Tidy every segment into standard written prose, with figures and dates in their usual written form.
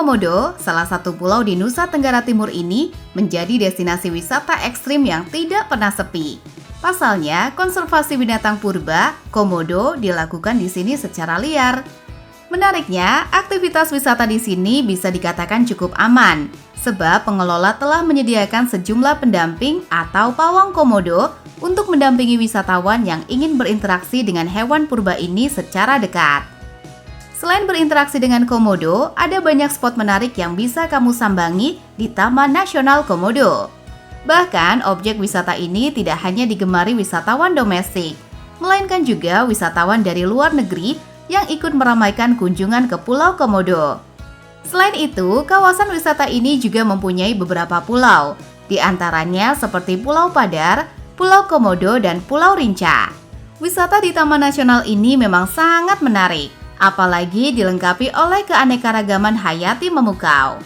Komodo, salah satu pulau di Nusa Tenggara Timur ini, menjadi destinasi wisata ekstrim yang tidak pernah sepi. Pasalnya, konservasi binatang purba, komodo, dilakukan di sini secara liar. Menariknya, aktivitas wisata di sini bisa dikatakan cukup aman, sebab pengelola telah menyediakan sejumlah pendamping atau pawang komodo untuk mendampingi wisatawan yang ingin berinteraksi dengan hewan purba ini secara dekat. Selain berinteraksi dengan komodo, ada banyak spot menarik yang bisa kamu sambangi di Taman Nasional Komodo. Bahkan, objek wisata ini tidak hanya digemari wisatawan domestik, melainkan juga wisatawan dari luar negeri yang ikut meramaikan kunjungan ke Pulau Komodo. Selain itu, kawasan wisata ini juga mempunyai beberapa pulau, di antaranya seperti Pulau Padar, Pulau Komodo, dan Pulau Rinca. Wisata di Taman Nasional ini memang sangat menarik, apalagi dilengkapi oleh keanekaragaman hayati memukau.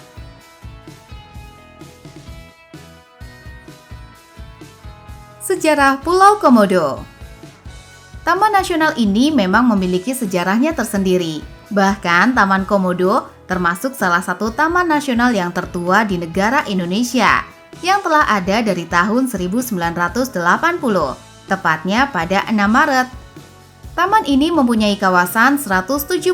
Sejarah Pulau Komodo. Taman Nasional ini memang memiliki sejarahnya tersendiri. Bahkan Taman Komodo termasuk salah satu taman nasional yang tertua di negara Indonesia, yang telah ada dari tahun 1980, tepatnya pada 6 Maret. Taman ini mempunyai kawasan 173.000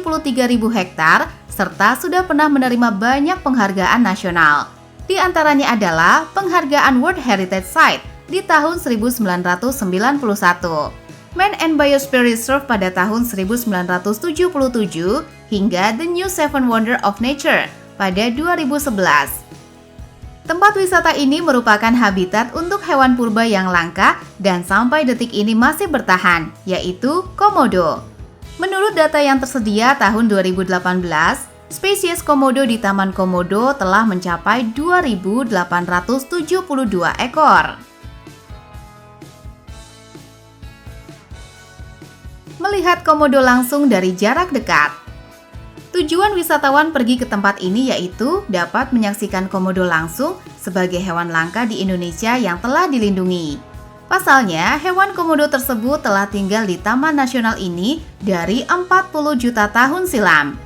hektar serta sudah pernah menerima banyak penghargaan nasional. Di antaranya adalah penghargaan World Heritage Site di tahun 1991, Man and Biosphere Reserve pada tahun 1977, hingga The New Seven Wonder of Nature pada 2011. Tempat wisata ini merupakan habitat untuk hewan purba yang langka dan sampai detik ini masih bertahan, yaitu komodo. Menurut data yang tersedia tahun 2018, spesies komodo di Taman Komodo telah mencapai 2.872 ekor. Melihat komodo langsung dari jarak dekat. Tujuan wisatawan pergi ke tempat ini yaitu dapat menyaksikan komodo langsung sebagai hewan langka di Indonesia yang telah dilindungi. Pasalnya, hewan komodo tersebut telah tinggal di Taman Nasional ini dari 40 juta tahun silam.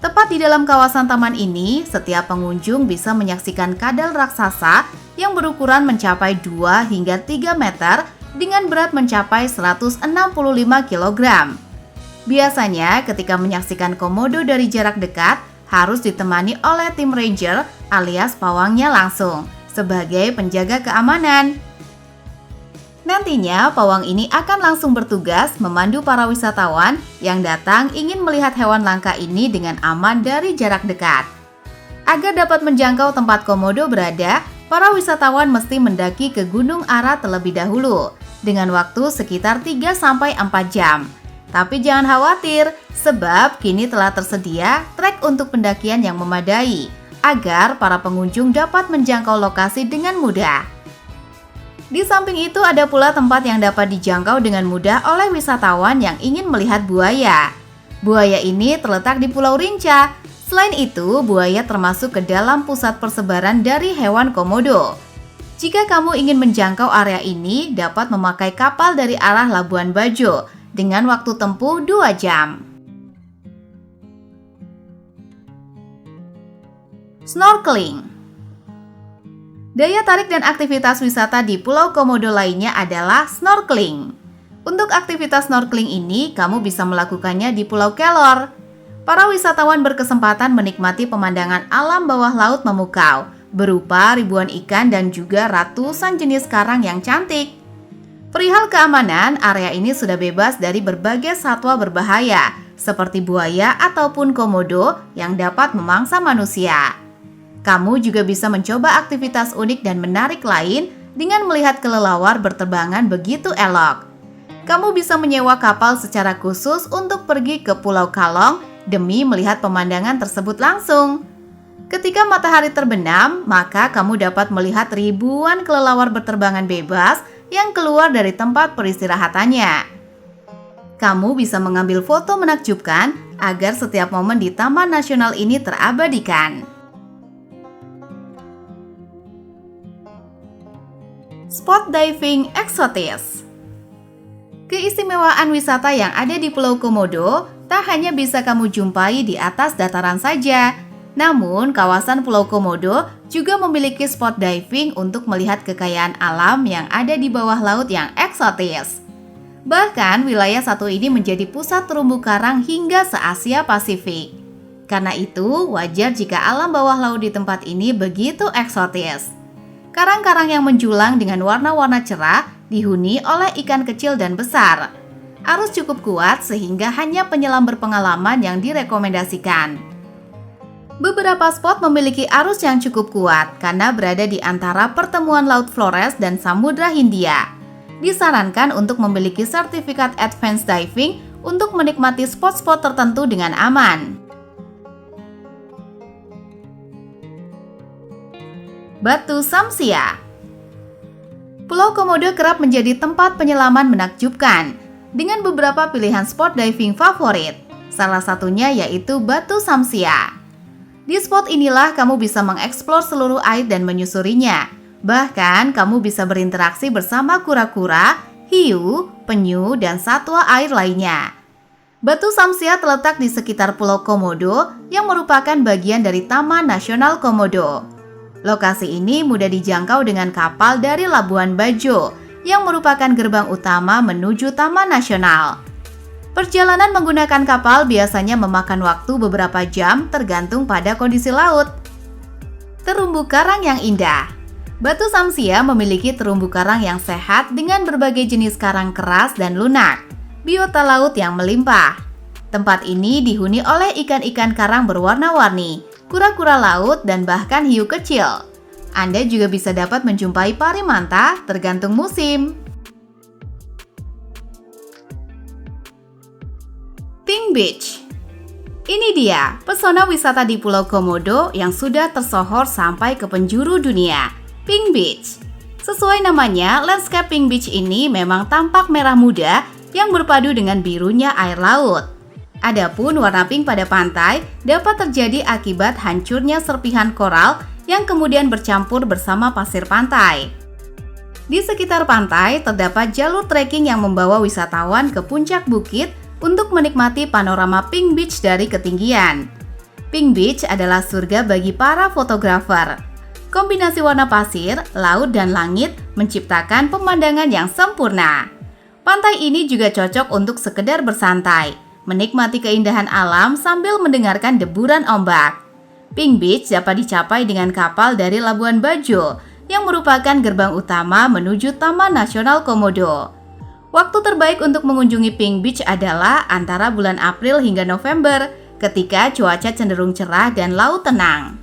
Tepat di dalam kawasan taman ini, setiap pengunjung bisa menyaksikan kadal raksasa yang berukuran mencapai 2 hingga 3 meter dengan berat mencapai 165 kg. Biasanya ketika menyaksikan komodo dari jarak dekat harus ditemani oleh tim ranger alias pawangnya langsung sebagai penjaga keamanan. Nantinya pawang ini akan langsung bertugas memandu para wisatawan yang datang ingin melihat hewan langka ini dengan aman dari jarak dekat. Agar dapat menjangkau tempat komodo berada, para wisatawan mesti mendaki ke Gunung Ara terlebih dahulu dengan waktu sekitar 3-4 jam. Tapi jangan khawatir, sebab kini telah tersedia trek untuk pendakian yang memadai agar para pengunjung dapat menjangkau lokasi dengan mudah. Di samping itu ada pula tempat yang dapat dijangkau dengan mudah oleh wisatawan yang ingin melihat buaya. Buaya ini terletak di Pulau Rinca. Selain itu, buaya termasuk ke dalam pusat persebaran dari hewan komodo. Jika kamu ingin menjangkau area ini, dapat memakai kapal dari arah Labuan Bajo dengan waktu tempuh 2 jam. Snorkeling. Daya tarik dan aktivitas wisata di Pulau Komodo lainnya adalah snorkeling. Untuk aktivitas snorkeling ini, kamu bisa melakukannya di Pulau Kelor. Para wisatawan berkesempatan menikmati pemandangan alam bawah laut memukau, berupa ribuan ikan dan juga ratusan jenis karang yang cantik. Perihal keamanan, area ini sudah bebas dari berbagai satwa berbahaya, seperti buaya ataupun komodo yang dapat memangsa manusia. Kamu juga bisa mencoba aktivitas unik dan menarik lain dengan melihat kelelawar berterbangan begitu elok. Kamu bisa menyewa kapal secara khusus untuk pergi ke Pulau Kalong demi melihat pemandangan tersebut langsung. Ketika matahari terbenam, maka kamu dapat melihat ribuan kelelawar berterbangan bebas yang keluar dari tempat peristirahatannya. Kamu bisa mengambil foto menakjubkan agar setiap momen di Taman Nasional ini terabadikan. Spot diving eksotis. Keistimewaan wisata yang ada di Pulau Komodo tak hanya bisa kamu jumpai di atas dataran saja. Namun, kawasan Pulau Komodo juga memiliki spot diving untuk melihat kekayaan alam yang ada di bawah laut yang eksotis. Bahkan, wilayah satu ini menjadi pusat terumbu karang hingga se-Asia Pasifik. Karena itu, wajar jika alam bawah laut di tempat ini begitu eksotis. Karang-karang yang menjulang dengan warna-warna cerah dihuni oleh ikan kecil dan besar. Arus cukup kuat sehingga hanya penyelam berpengalaman yang direkomendasikan. Beberapa spot memiliki arus yang cukup kuat karena berada di antara pertemuan Laut Flores dan Samudra Hindia. Disarankan untuk memiliki sertifikat Advanced Diving untuk menikmati spot-spot tertentu dengan aman. Batu Samsia. Pulau Komodo kerap menjadi tempat penyelaman menakjubkan dengan beberapa pilihan spot diving favorit. Salah satunya yaitu Batu Samsia. Di spot inilah kamu bisa mengeksplor seluruh air dan menyusurinya. Bahkan kamu bisa berinteraksi bersama kura-kura, hiu, penyu, dan satwa air lainnya. Batu Samsia terletak di sekitar Pulau Komodo yang merupakan bagian dari Taman Nasional Komodo. Lokasi ini mudah dijangkau dengan kapal dari Labuan Bajo yang merupakan gerbang utama menuju Taman Nasional. Perjalanan menggunakan kapal biasanya memakan waktu beberapa jam tergantung pada kondisi laut. Terumbu karang yang indah. Batu Samsia memiliki terumbu karang yang sehat dengan berbagai jenis karang keras dan lunak. Biota laut yang melimpah. Tempat ini dihuni oleh ikan-ikan karang berwarna-warni, kura-kura laut, dan bahkan hiu kecil. Anda juga bisa dapat menjumpai parimanta tergantung musim. Pink Beach. Ini dia pesona wisata di Pulau Komodo yang sudah tersohor sampai ke penjuru dunia. Pink Beach. Sesuai namanya, landscape Pink Beach ini memang tampak merah muda yang berpadu dengan birunya air laut. Adapun warna pink pada pantai dapat terjadi akibat hancurnya serpihan koral yang kemudian bercampur bersama pasir pantai. Di sekitar pantai terdapat jalur trekking yang membawa wisatawan ke puncak bukit untuk menikmati panorama Pink Beach dari ketinggian. Pink Beach adalah surga bagi para fotografer. Kombinasi warna pasir, laut, dan langit menciptakan pemandangan yang sempurna. Pantai ini juga cocok untuk sekedar bersantai, menikmati keindahan alam sambil mendengarkan deburan ombak. Pink Beach dapat dicapai dengan kapal dari Labuan Bajo yang merupakan gerbang utama menuju Taman Nasional Komodo. Waktu terbaik untuk mengunjungi Pink Beach adalah antara bulan April hingga November, ketika cuaca cenderung cerah dan laut tenang.